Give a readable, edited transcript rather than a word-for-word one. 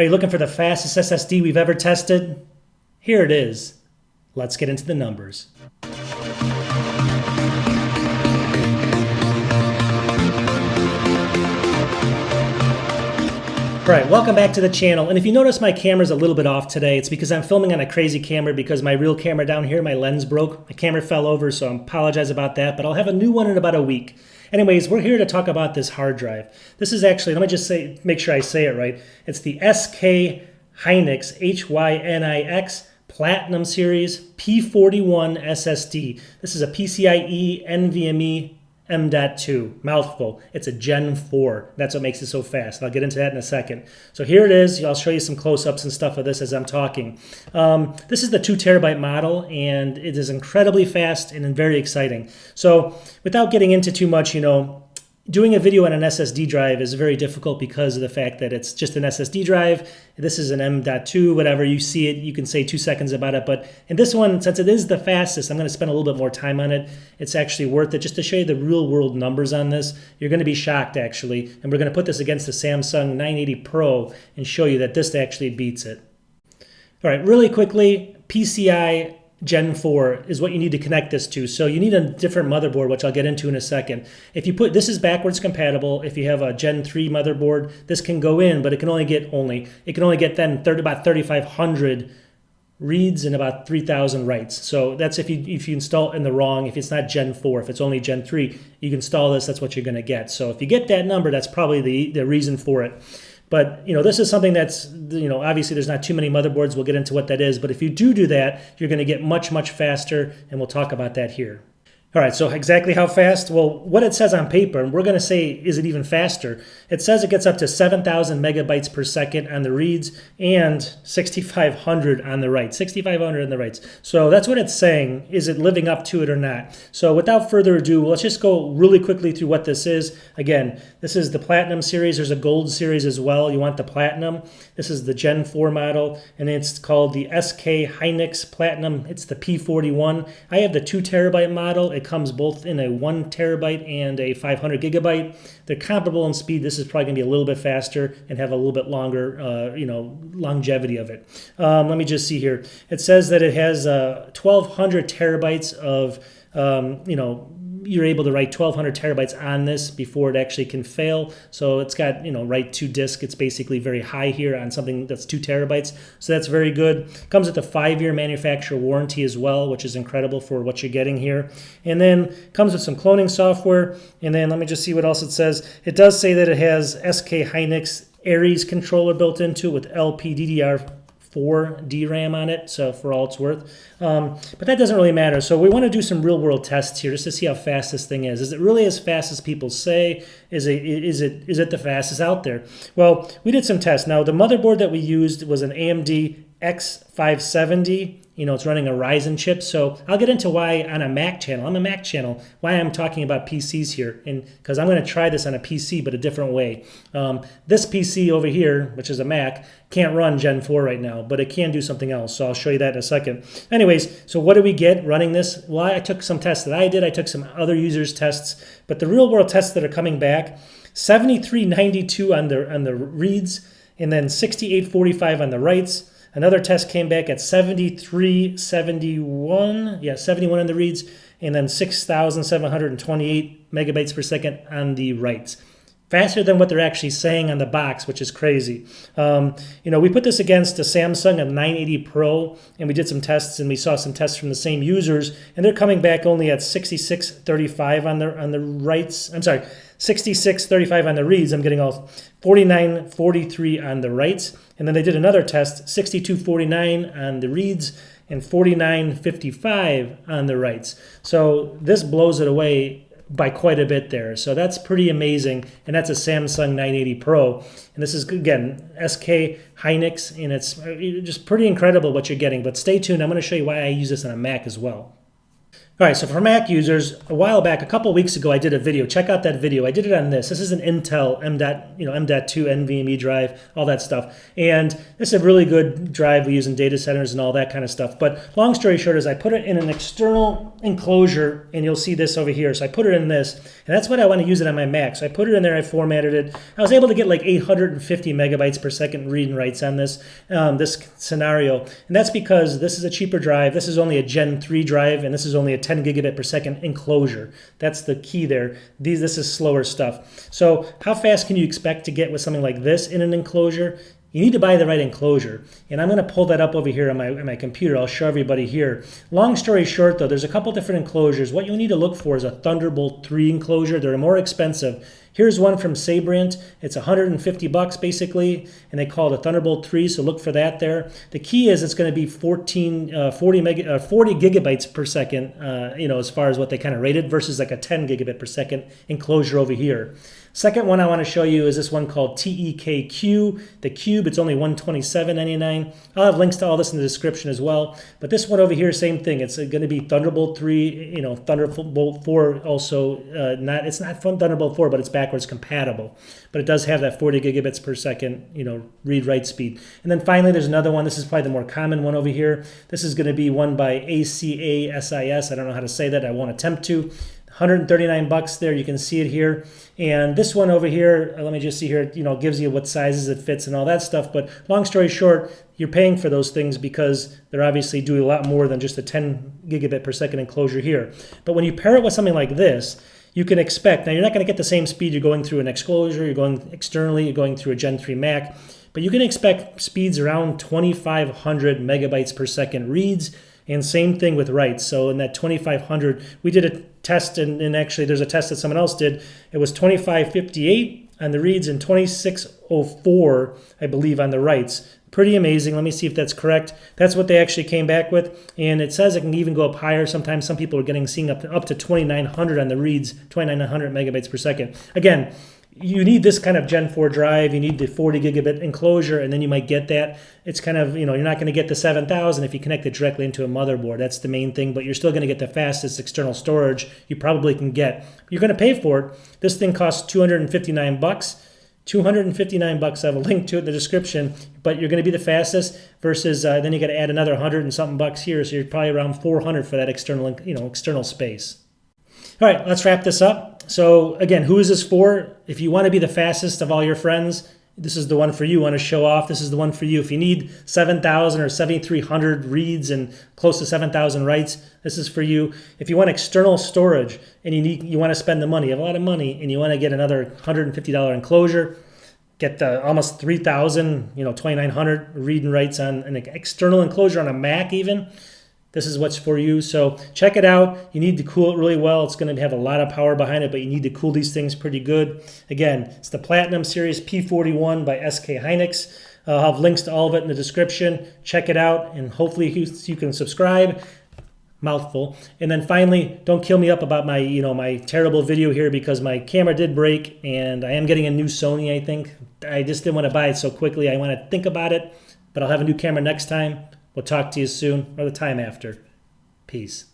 Are you looking for the fastest SSD we've ever tested? Here it is. Let's get into the numbers. All right, welcome back to the channel. And if you notice my camera's a little bit off today, it's because I'm filming on a crazy camera because my real camera down here, my lens broke. My camera fell over, so I apologize about that, but I'll have a new one in about a week. Anyways, we're here to talk about this hard drive. This is actually, let me just make sure I say it right. It's the SK Hynix, Hynix Platinum Series P41 SSD. This is a PCIe NVMe M.2, mouthful. It's a Gen 4. That's what makes it so fast. I'll get into that in a second. So here it is. I'll show you some close-ups and stuff of this as I'm talking. This is the 2 terabyte model, and it is incredibly fast and very exciting. So without getting into too much, doing a video on an SSD drive is very difficult because of the fact that it's just an SSD drive. This is an M.2, whatever. You see it, you can say 2 seconds about it. But in this one, since it is the fastest, I'm going to spend a little bit more time on it. It's actually worth it. Just to show you the real world numbers on this, you're going to be shocked, actually. And we're going to put this against the Samsung 980 Pro and show you that this actually beats it. All right, really quickly, PCIe Gen 4 is what you need to connect this to. So you need a different motherboard, which I'll get into in a second. If you put, this is backwards compatible. If you have a Gen 3 motherboard, this can go in, but it can only get then about 3,500 reads and about 3,000 writes. So that's if you install it in the wrong, if it's not Gen 4, if it's only Gen 3, you can install this, that's what you're gonna get. So if you get that number, that's probably the reason for it. But, this is something that's, obviously there's not too many motherboards. We'll get into what that is. But if you do that, you're going to get much, much faster. And we'll talk about that here. All right, so exactly how fast? Well, what it says on paper, and we're going to say, is it even faster? It says it gets up to 7,000 megabytes per second on the reads and 6,500 on the writes. 6,500 on the writes. So that's what it's saying. Is it living up to it or not? So without further ado, let's just go really quickly through what this is. Again, this is the Platinum series. There's a Gold series as well. You want the Platinum. This is the Gen 4 model, and it's called the SK Hynix Platinum. It's the P41. I have the 2 terabyte model. It comes both in a 1 terabyte and a 500 gigabyte. They're comparable in speed. This is probably going to be a little bit faster and have a little bit longer, longevity of it. Let me just see here. It says that it has 1,200 terabytes of, you're able to write 1,200 terabytes on this before it actually can fail. So it's got, write to disk. It's basically very high here on something that's 2 terabytes. So that's very good. Comes with a 5-year manufacturer warranty as well, which is incredible for what you're getting here. And then comes with some cloning software. And then let me just see what else it says. It does say that it has SK Hynix Aries controller built into it with LPDDR4 DRAM on it, so for all it's worth. But that doesn't really matter. So we want to do some real world tests here just to see how fast this thing is. Is it really as fast as people say? Is it the fastest out there? Well, we did some tests. Now, the motherboard that we used was an AMD X570. It's running a Ryzen chip. So I'll get into why on a Mac channel, why I'm talking about PCs here. And because I'm going to try this on a PC, but a different way. This PC over here, which is a Mac, can't run Gen 4 right now, but it can do something else. So I'll show you that in a second. Anyways, so what do we get running this? Well, I took some tests that I did. I took some other users' tests, but the real world tests that are coming back, 7392 on the reads, and then 6845 on the writes. Another test came back at 7371, 71 on the reads, and then 6,728 megabytes per second on the writes. Faster than what they're actually saying on the box, which is crazy. We put this against a Samsung 980 Pro, and we did some tests, and we saw some tests from the same users, and they're coming back only at 6635 on the writes. I'm sorry, 6635 on the reads. I'm getting all 4943 on the writes. And then they did another test, 6249 on the reads and 4955 on the writes. So this blows it away by quite a bit there. So that's pretty amazing. And that's a Samsung 980 Pro. And this is, again, SK Hynix, and it's just pretty incredible what you're getting. But stay tuned. I'm going to show you why I use this on a Mac as well. All right, so for Mac users, a while back, a couple weeks ago, I did a video. Check out that video. I did it on this. This is an Intel M.2 NVMe drive, all that stuff. And this is a really good drive we use in data centers and all that kind of stuff. But long story short is I put it in an external enclosure, and you'll see this over here. So I put it in this, and that's what I want to use it on my Mac. So I put it in there, I formatted it. I was able to get like 850 megabytes per second read and writes on this, this scenario. And that's because this is a cheaper drive. This is only a Gen 3 drive, and this is only a 10 gigabit per second enclosure. That's the key there. This is slower stuff. So how fast can you expect to get with something like this in an enclosure? You need to buy the right enclosure. And I'm going to pull that up over here on my computer. I'll show everybody here. Long story short, though, there's a couple different enclosures. What you need to look for is a Thunderbolt 3 enclosure. They're more expensive. Here's one from Sabrent. It's $150 basically, and they call it a Thunderbolt 3, so look for that there. The key is it's going to be 40 gigabytes per second, as far as what they kind of rated, versus like a 10 gigabit per second enclosure over here. Second one I want to show you is this one called TEKQ. The Cube, it's only $127.99. I'll have links to all this in the description as well. But this one over here, same thing. It's going to be Thunderbolt 3, Thunderbolt 4 also. It's not Thunderbolt 4, but it's backwards compatible. But it does have that 40 gigabits per second, read-write speed. And then finally, there's another one. This is probably the more common one over here. This is going to be one by ACASIS. I don't know how to say that. I won't attempt to. $139 there. You can see it here. And this one over here, let me just see here, gives you what sizes it fits and all that stuff. But long story short, you're paying for those things because they're obviously doing a lot more than just a 10 gigabit per second enclosure here. But when you pair it with something like this, you can expect, now you're not going to get the same speed. You're going through an enclosure, you're going externally, you're going through a Gen 3 Mac, but you can expect speeds around 2,500 megabytes per second reads. And same thing with writes. So in that 2,500, we did a test, and actually there's a test that someone else did. It was 2,558 on the reads and 2,604, I believe, on the writes. Pretty amazing. Let me see if that's correct. That's what they actually came back with. And it says it can even go up higher. Sometimes some people are seeing up to 2,900 on the reads, 2,900 megabytes per second. Again, you need this kind of Gen 4 drive, you need the 40 gigabit enclosure, and then you might get that. It's kind of, you're not going to get the 7,000 if you connect it directly into a motherboard. That's the main thing, but you're still going to get the fastest external storage you probably can get. You're going to pay for it. This thing costs $259. $259. I have a link to it in the description, but you're going to be the fastest versus then you got to add another 100 and something bucks here, so you're probably around 400 for that external space. All right, let's wrap this up. So again, who is this for? If you want to be the fastest of all your friends, this is the one for you. You want to show off, this is the one for you. If you need 7,000 or 7,300 reads and close to 7,000 writes, this is for you. If you want external storage and you want to spend the money, you have a lot of money, and you want to get another $150 enclosure, get the almost 3,000, 2,900 read and writes on an external enclosure on a Mac even, this is what's for you. So check it out. You need to cool it really well. It's going to have a lot of power behind it, but you need to cool these things pretty good. Again, it's the Platinum Series P41 by SK Hynix. I'll have links to all of it in the description. Check it out, and hopefully you can subscribe. Mouthful. And then finally, don't kill me up about my, my terrible video here, because my camera did break, and I am getting a new Sony, I think. I just didn't want to buy it so quickly. I want to think about it, but I'll have a new camera next time. We'll talk to you soon, or the time after. Peace.